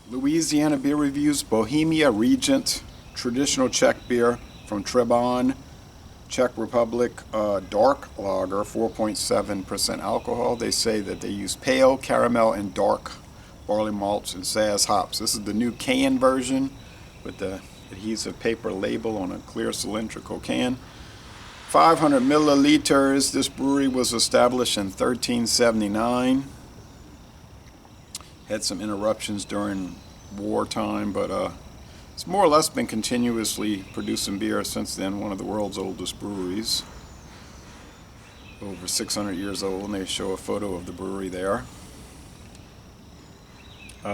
Louisiana beer reviews. Bohemia Regent, traditional Czech beer from Trebon, Czech Republic. Dark lager, 4.7% alcohol. They say that they use pale, caramel, and dark barley malts and Saas hops. This is the new can version with the adhesive paper label on a clear cylindrical can. 500 milliliters. This brewery was established in 1379. Had some interruptions during wartime, but it's more or less been continuously producing beer since then. One of the world's oldest breweries, over 600 years old, and they show a photo of the brewery there.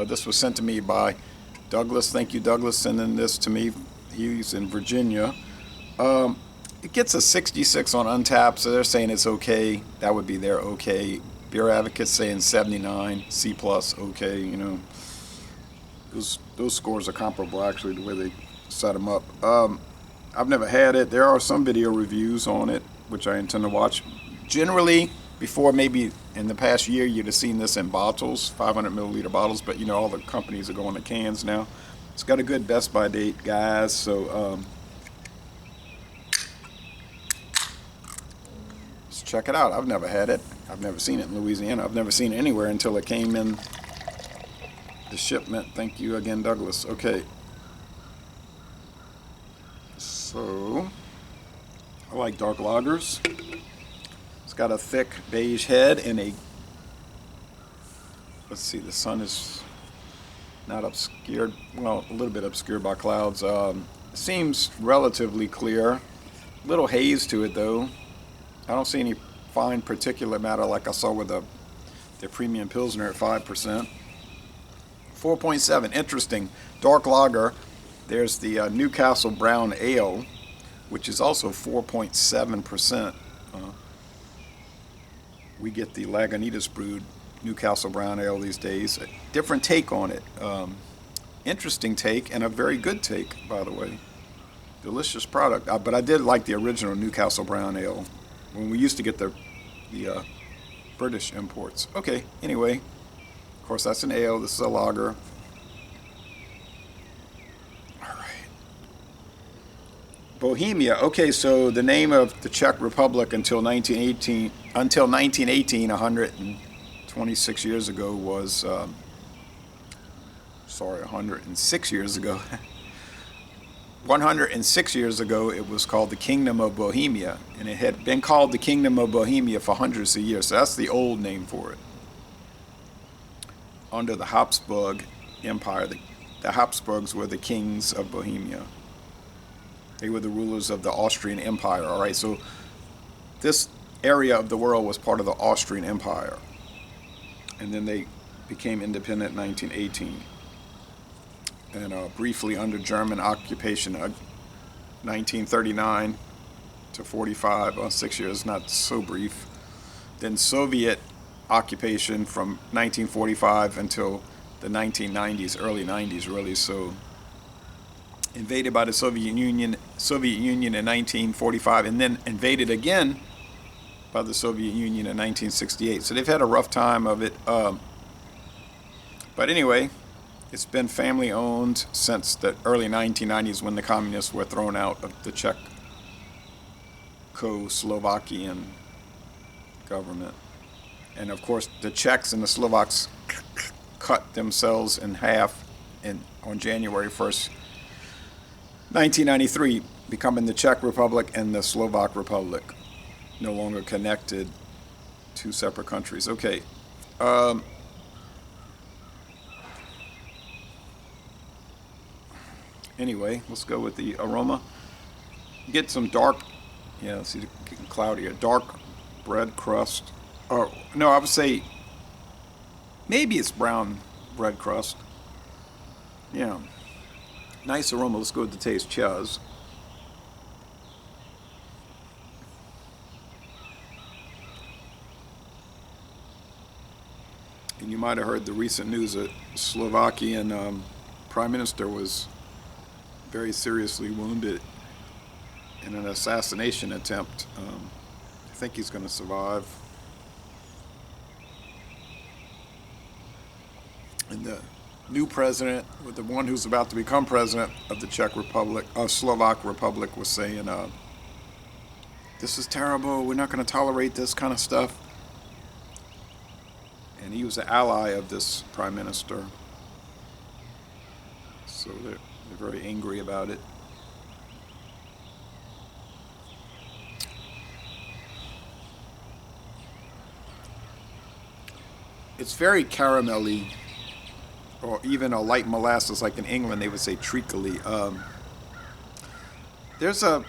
This was sent to me by Douglas. Thank you, Douglas, sending this to me. He's in Virginia. It gets a 66 on Untappd, so they're saying it's okay. That would be their okay. Beer Advocates saying 79, C plus, okay. You know, those scores are comparable actually the way they set them up. I've never had it. There are some video reviews on it, which I intend to watch. Generally, before maybe in the past year, you'd have seen this in bottles, 500 milliliter bottles, but you know, all the companies are going to cans now. It's got a good Best By date, guys, so let's check it out. I've never had it. I've never seen it in Louisiana. I've never seen it anywhere until it came in the shipment. Thank you again, Douglas. Okay. So, I like dark lagers. It's got a thick beige head and a, let's see, the sun is not obscured, well, a little bit obscured by clouds. Seems relatively clear. Little haze to it though. I don't see any fine particulate matter like I saw with the premium Pilsner at 5%. 4.7, interesting. Dark lager. There's the Newcastle Brown Ale, which is also 4.7%. We get the Lagunitas Brewed Newcastle Brown Ale these days. A different take on it. Interesting take, and a very good take, by the way. Delicious product. But I did like the original Newcastle Brown Ale when we used to get the British imports. Okay, anyway. Of course, that's an ale. This is a lager. All right. Bohemia. Okay, so the name of the Czech Republic until 1918, 126 years ago was, 106 years ago. 106 years ago, it was called the Kingdom of Bohemia, and it had been called the Kingdom of Bohemia for hundreds of years. So that's the old name for it. Under the Habsburg Empire, the Habsburgs were the kings of Bohemia. They were the rulers of the Austrian Empire. All right, so this area of the world was part of the Austrian Empire, and then they became independent in 1918. And briefly under German occupation, 1939 to 45, 6 years, not so brief. Then Soviet occupation from 1945 until the 1990s, early 90s, really. So invaded by the Soviet Union in 1945, and then invaded again by the Soviet Union in 1968. So they've had a rough time of it. But anyway, it's been family owned since the early 1990s when the communists were thrown out of the Czechoslovakian government. And of course, the Czechs and the Slovaks cut themselves in half on January 1st, 1993, becoming the Czech Republic and the Slovak Republic. No longer connected, two separate countries. Okay. Anyway, let's go with the aroma. Get some dark, yeah, let's see, it's getting cloudier. Dark bread crust. Or, no, I would say maybe it's brown bread crust. Yeah. Nice aroma. Let's go with the taste. Cheers. And you might have heard the recent news that Slovakian Prime Minister was very seriously wounded in an assassination attempt. I think he's going to survive. And new president, with the one who's about to become president of the Czech Republic, Slovak Republic, was saying, "This is terrible. We're not going to tolerate this kind of stuff." And he was an ally of this prime minister, so they're very angry about it. It's very caramelly, or even a light molasses, like in England they would say treacly. There's a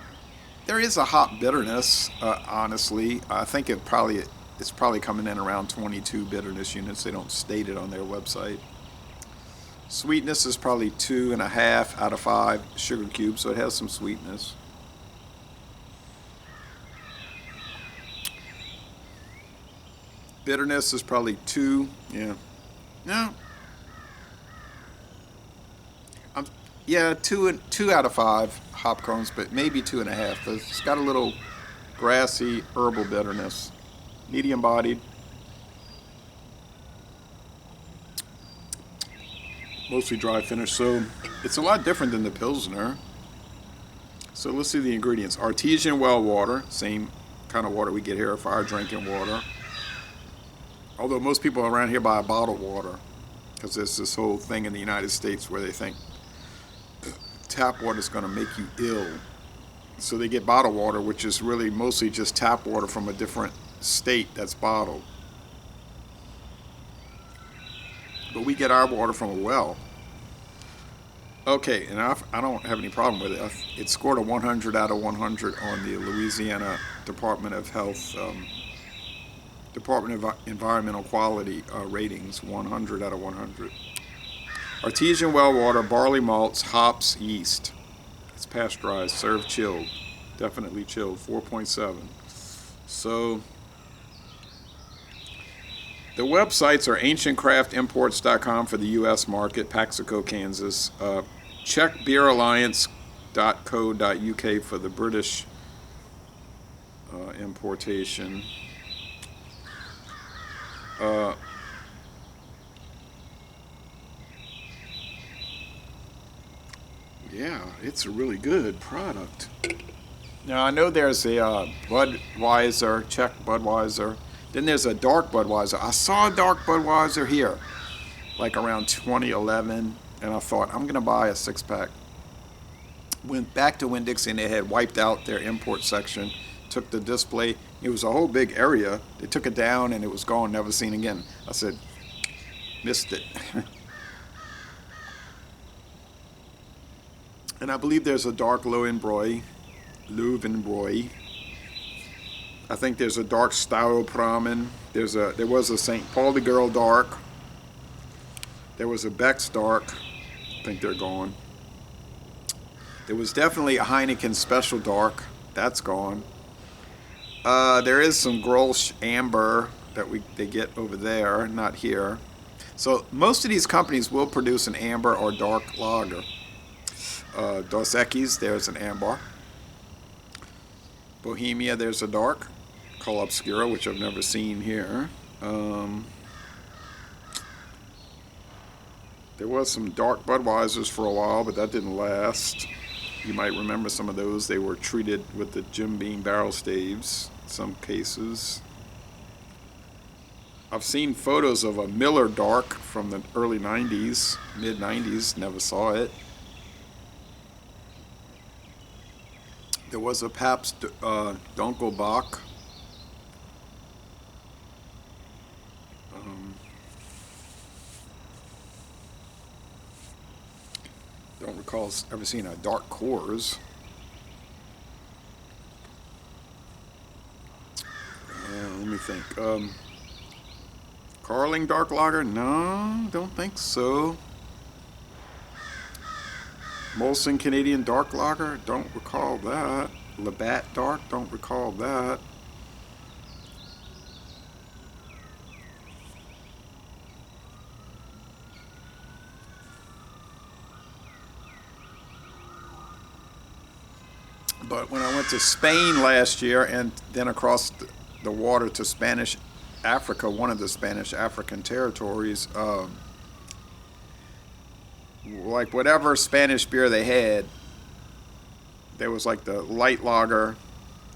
there is a hop bitterness. Honestly, I think it's probably coming in around 22 bitterness units. They don't state it on their website. Sweetness is probably 2.5 out of 5 sugar cubes, so it has some sweetness. Bitterness is probably 2. Yeah. No. Um, yeah, 2 out of 5 hop cones, but maybe 2.5. It's got a little grassy herbal bitterness. Medium bodied. Mostly dry finish, so it's a lot different than the Pilsner. So let's see the ingredients. Artesian well water, same kind of water we get here for our drinking water. Although most people around here buy bottled water, because there's this whole thing in the United States where they think tap water is going to make you ill. So they get bottled water, which is really mostly just tap water from a different state that's bottled. But we get our water from a well. Okay, and I don't have any problem with it. It scored a 100 out of 100 on the Louisiana Department of Health, Department of Environmental Quality ratings, 100 out of 100. Artesian well water, barley malts, hops, yeast. It's pasteurized, served chilled. Definitely chilled, 4.7. So the websites are ancientcraftimports.com for the U.S. market, Paxico, Kansas, czechbeeralliance.co.uk for the British importation. Yeah, it's a really good product. Now, I know there's a Budweiser, Czech Budweiser. Then there's a dark Budweiser. I saw a dark Budweiser here, like around 2011, and I thought, I'm going to buy a 6-pack. Went back to Winn-Dixie, they had wiped out their import section, took the display. It was a whole big area. They took it down, and it was gone, never seen again. I said, missed it. And I believe there's a dark Löwenbräu. I think there's a dark Staropramen. There was a St. Paul the Girl dark. There was a Beck's dark. I think they're gone. There was definitely a Heineken Special Dark. That's gone. There is some Grolsch Amber that they get over there, not here. So most of these companies will produce an amber or dark lager. Dos Equis, there's an amber. Bohemia, there's a dark. Col Obscura, which I've never seen here. There was some dark Budweisers for a while, but that didn't last. You might remember some of those. They were treated with the Jim Beam barrel staves in some cases. I've seen photos of a Miller Dark from the early 90s, mid 90s, never saw it. There was a Pabst Dunkelbach. Don't recall ever seeing a dark Coors. Let me think. Carling Dark Lager? No, don't think so. Molson Canadian Dark Lager? Don't recall that. Labatt Dark? Don't recall that. But when I went to Spain last year and then across the water to Spanish Africa, one of the Spanish African territories, like whatever Spanish beer they had, there was like the light lager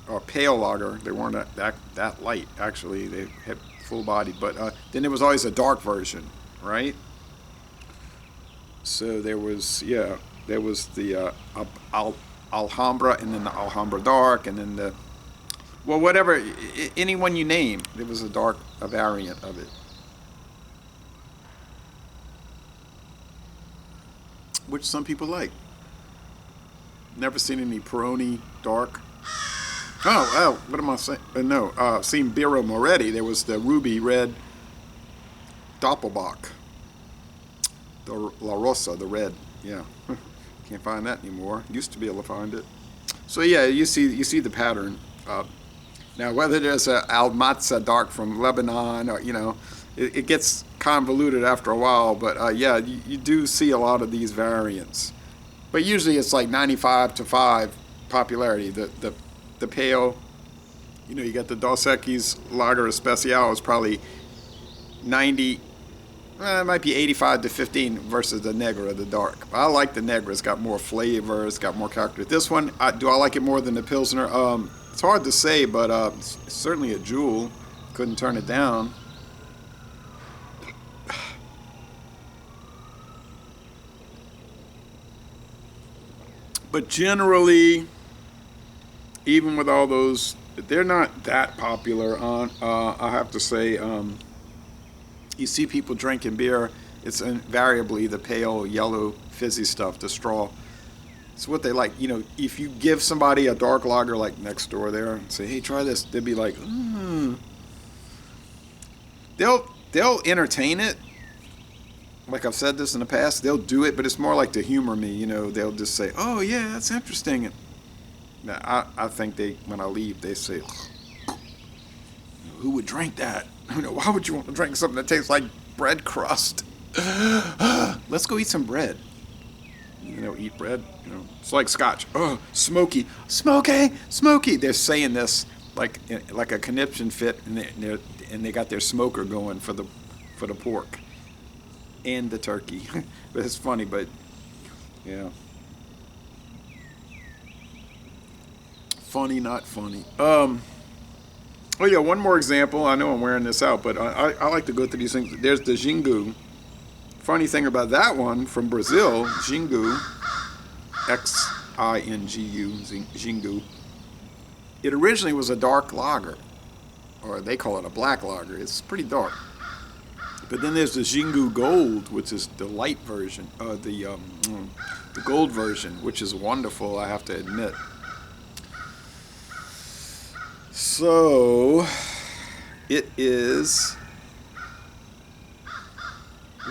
or pale lager. They weren't that light, actually. They had full body. But then there was always a dark version, right? So there was, yeah, there was the Alhambra, and then the Alhambra Dark, and then the, well, whatever, anyone you name, there was a variant of it. Which some people like. Never seen any Peroni Dark. Oh, what am I saying? No, seen Birra Moretti. There was the Ruby Red Doppelbock. The La Rosa, the red. Yeah. Can't find that anymore. Used to be able to find it. So yeah, you see the pattern. Now whether there's a Almatza Dark from Lebanon or, it gets convoluted after a while, but yeah, you do see a lot of these variants. But usually it's like 95-5 popularity. The pale, you got the Dos Equis Lager Especial is probably 90, it might be 85-15 versus the Negra, the dark. I like the Negra. It's got more flavor. It's got more character. This one, do I like it more than the Pilsner? It's hard to say, but it's certainly a jewel. Couldn't turn it down. But generally, even with all those, they're not that popular. I have to say, you see people drinking beer, it's invariably the pale yellow fizzy stuff, the straw. It's what they like. If you give somebody a dark lager like next door there and say, hey, try this, they'd be like, They'll entertain it. Like I've said this in the past, they'll do it, but it's more like to humor me. They'll just say, oh, yeah, that's interesting. And I think when I leave, they say, who would drink that? Why would you want to drink something that tastes like bread crust? Let's go eat some bread. Eat bread. It's like scotch. Oh, smoky. They're saying this like a conniption fit, and they got their smoker going for the pork and the turkey. But it's funny, but yeah. Funny, not funny. Oh yeah, one more example. I know I'm wearing this out, but I like to go through these things. There's the Xingu. Funny thing about that one from Brazil, Xingu, Xingu, Xingu. It originally was a dark lager, or they call it a black lager. It's pretty dark. But then there's the Xingu Gold, which is the light version, the gold version, which is wonderful, I have to admit. So, it is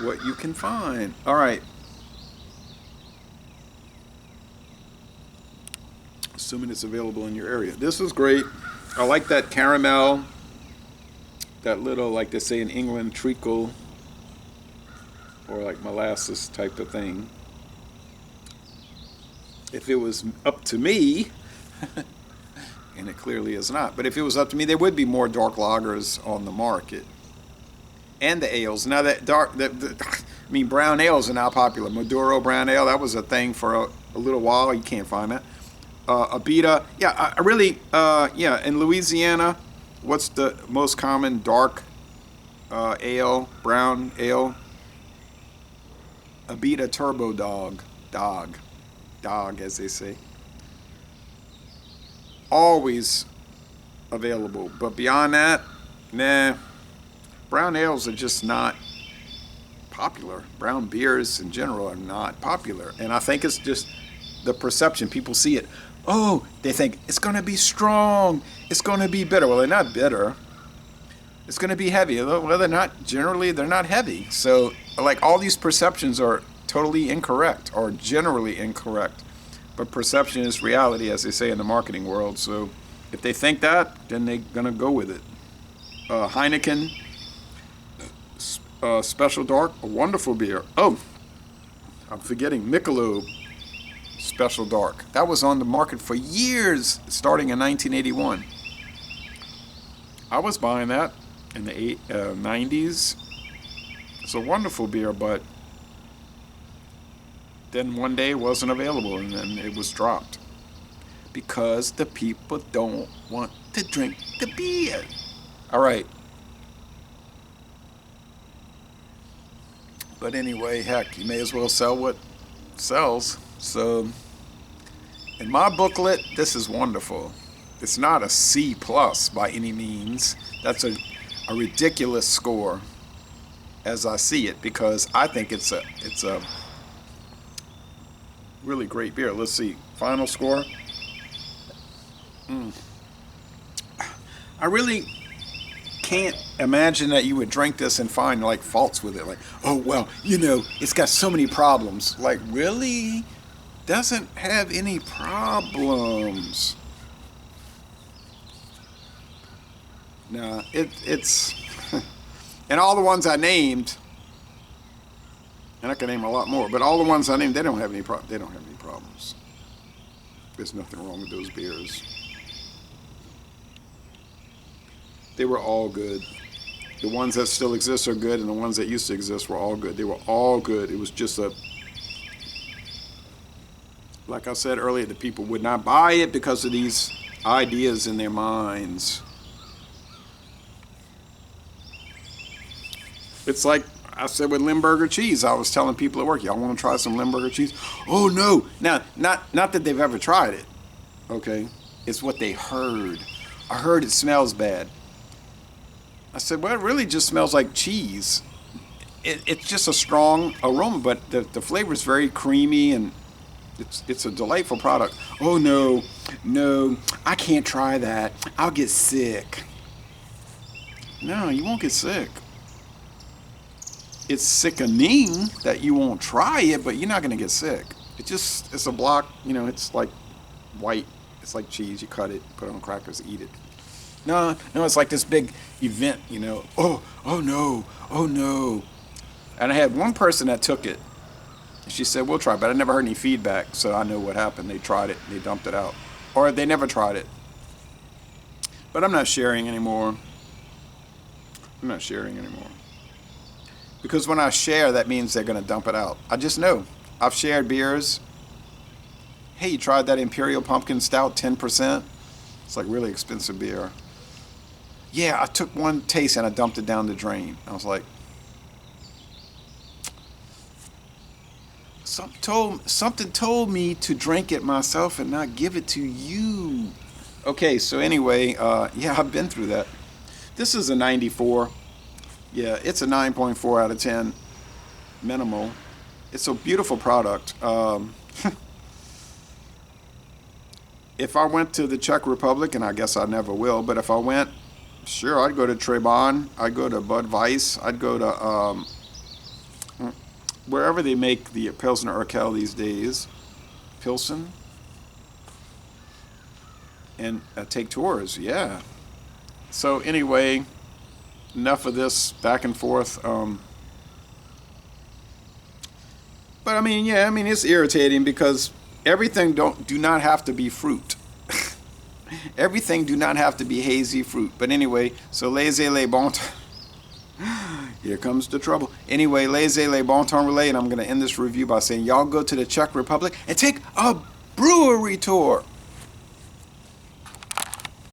what you can find. All right. Assuming it's available in your area. This is great. I like that caramel, that little, like they say in England, treacle, or like molasses type of thing. If it was up to me, and it clearly is not, but if it was up to me, there would be more dark lagers on the market. And the ales. Now that brown ales are now popular. Maduro brown ale, that was a thing for a little while. You can't find that. Abita, yeah, I really, in Louisiana, what's the most common dark ale, brown ale? Abita Turbo Dog, as they say. Always available, but beyond that, nah. Brown ales are just not popular. Brown beers in general are not popular, and I think it's just the perception. People see it. Oh, they think it's going to be strong. It's going to be bitter. Well, they're not bitter. It's going to be heavy. Well, they're not. Generally, they're not heavy. So, like, all these perceptions are totally incorrect or generally incorrect. But perception is reality, as they say in the marketing world. So, if they think that, then they're going to go with it. Heineken Special Dark, a wonderful beer. Oh, I'm forgetting Michelob Special Dark. That was on the market for years, starting in 1981. I was buying that in the 90s. It's a wonderful beer, but Then one day it wasn't available, and then it was dropped because the people don't want to drink the beer. All right. But anyway, heck, you may as well sell what sells. So in my booklet, this is wonderful. It's not a C plus by any means. That's a ridiculous score as I see it, because I think it's a really great beer. Let's see, final score. I really can't imagine that you would drink this and find like faults with it. Like, oh well, it's got so many problems. Like, really? Doesn't have any problems. No, it's and all the ones I named, and I can name a lot more, but all the ones I named, they don't have any problems. There's nothing wrong with those beers. They were all good. The ones that still exist are good, and the ones that used to exist were all good. They were all good. It was just like I said earlier, the people would not buy it because of these ideas in their minds. It's like I said with Limburger cheese. I was telling people at work, y'all want to try some Limburger cheese? Oh no. Now, not that they've ever tried it, okay? It's what they heard. I heard it smells bad. I said, well, it really just smells like cheese. It's just a strong aroma, but the flavor is very creamy, and it's a delightful product. Oh no, I can't try that. I'll get sick. No, you won't get sick. It's sickening that you won't try it, but you're not going to get sick. It's a block, it's like white. It's like cheese. You cut it, put it on crackers, eat it. No, it's like this big event, Oh no. And I had one person that took it. She said, we'll try, but I never heard any feedback, so I know what happened. They tried it, they dumped it out. Or they never tried it. But I'm not sharing anymore. Because when I share, that means they're going to dump it out. I just know. I've shared beers. Hey, you tried that Imperial Pumpkin Stout, 10%? It's like really expensive beer. Yeah, I took one taste and I dumped it down the drain. I was like, something told me to drink it myself and not give it to you. Okay, so anyway, yeah, I've been through that. This is a 94. Yeah, it's a 9.4 out of 10. Minimal. It's a beautiful product. If I went to the Czech Republic, and I guess I never will, but if I went, sure, I'd go to Trebon, I'd go to Bud Weiss, I'd go to wherever they make the Pilsner Urquell these days, Pilsen, and take tours, yeah. So anyway, enough of this back and forth. But I mean, yeah, it's irritating because everything do not have to be fruit. Everything do not have to be hazy fruit. But anyway, so laissez-les bon temps. Here comes the trouble. Anyway, laissez-les bon temps relay, and I'm going to end this review by saying y'all go to the Czech Republic and take a brewery tour.